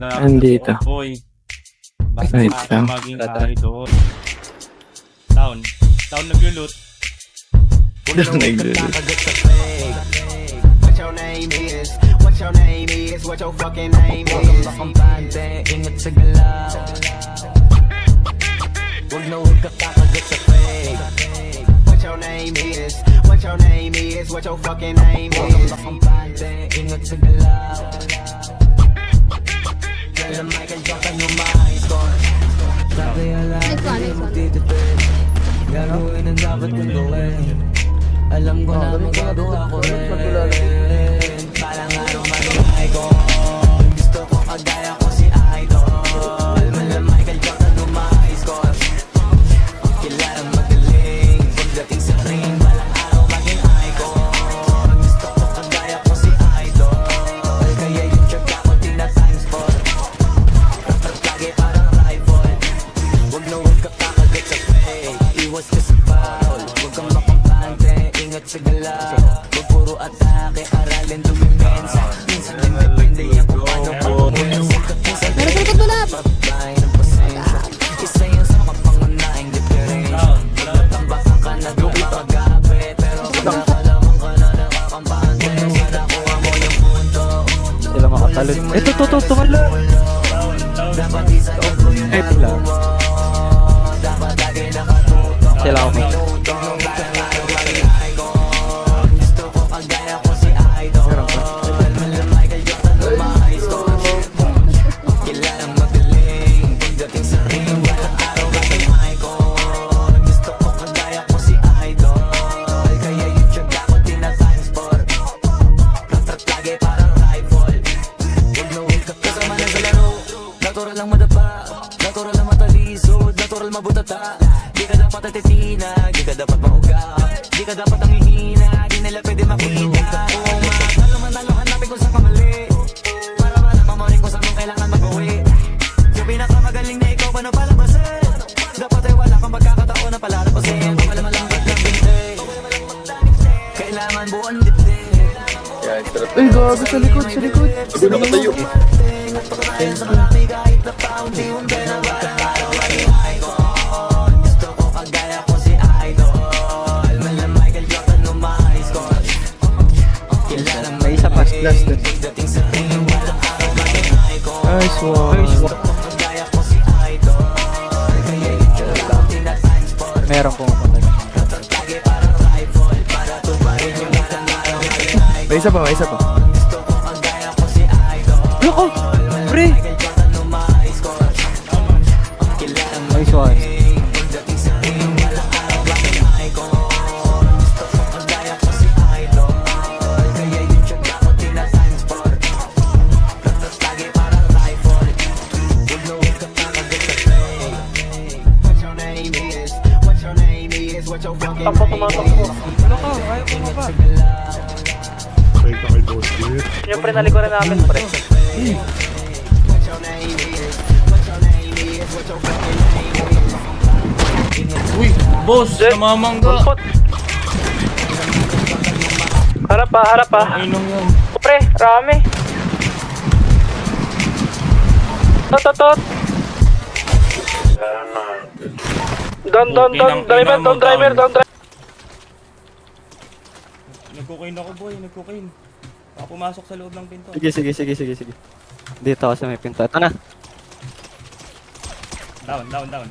na natin Andito. sa boy. Basta Wait lang. maging idol. Down. Down nag-loot. Naglulut. What your name is? What your name is? What your fucking name is? Kampante, ingat sa galaw. Huwag na huwag ka kakagat sa fake. What your name is? What your name is? What your fucking name is? Kampante, ingat sa galaw. Kaya Michael Jordan yung ma-score. Sabi alam, hindi mo titipid. Gagawin ang dapat kong gawin. Alam ko na magagawa ko rin. Parang araw manungay ko. Gusto ko kagaya ko si Idol. Mala Michael Jordan uma-score. Kilalang magaling. Pagdating sa ring, balang araw maging icon. Gusto ko kagaya ko si Idol. Kaya yung check ako tina times 4. Dapat lagi parang rifle. Huwag na huwag ka kakagat sa fake. Iwas ka sa foul. Huwag kang makampante. Ingat sa galaw. Huwag puro atake. Aralin dumimensa. Minsan din depende yan kung paano pagmumulong. Meron sa tulap! Pagbahay ng pasensya. Isa yan sa kapangunahing differential. Natambakan ka na doon makagapit. Pero kung nakalaman ka na nakakampante, sana kuha mo yung punto. Sila makatalon. Ito, tumalo. Dapat isa ito yung Ito lang. mo. Dapat lagi nakatutok. Sila ako. Gusto ko kagaya ko si Idol. Mala Michael Jordan na ma-score. Kilalang magaling. Pagdating sa ring, walang araw maging icon. Gusto ko kagaya ko si Idol. Kaya yung tiyag ako tina times 4. Ratrat lagi parang rifle. Huwag na huwag ka kasama na sa laro. Natural lang madapa. Natural lang matalisod. Natural mabutata. Di ka dapat atitina. Di ka dapat mauga. Di ka dapat nanghihina. Di nila pwede makita. Oo matalo manalo hanapin ko sa kamali. Para malaman mo rin kung saan mong kailangan mag-uwi. Yung pinakamagaling na ikaw paano palabasin. Dapat ay wala kang magkakataon na palalabasin. Wala malambot ng binte. Kailangan buwan dipdip. Ay, gago sa likod, sa likod. Sabi na matayo. Sa marami kahit na paunti-unti na parang araw maging icon. Gusto ko kagaya ko si Idol. Mala Michael Jordan uma-score. Kilalang May isa pa, last dun. pagdating sa ring, walang araw maging icon. Nice one. Gusto ko kagaya ko si Idol. Kaya yung tiyag ako tina times 4. Meron pong kapatid. Lagi parang rifle. Para tuparin yung walang araw maging icon. May isa pa, may isa pa. Gusto ko kagaya ko si Idol. Loko! Pre! Michael Jordan uma-score. Kilalang Nice one. pagdating sa ring, walang araw maging icon. Gusto ko kagaya ko si Idol. Kaya yung tiyag ako tina times 4. Ratrat lagi parang rifle. Huwag na huwag ka kakagat sa fake. What your name is? What your name is? What your fucking name is? Ano ka? Ayaw ko nga ba? May ka kay Boss Jeff. Yung pre, nalikuran namin, pre. What your name is? What your name is? What your fucking name is? Uy, boss, namamangga. Harap pa, harap pa. Ay, nung yan. Pre, rami. Tot. Down, driver. Nagkukain ako, boy. Nagkukain. Baka pumasok sa loob ng pinto. Sige. Dito ako sa may pinto. Ito na. Down.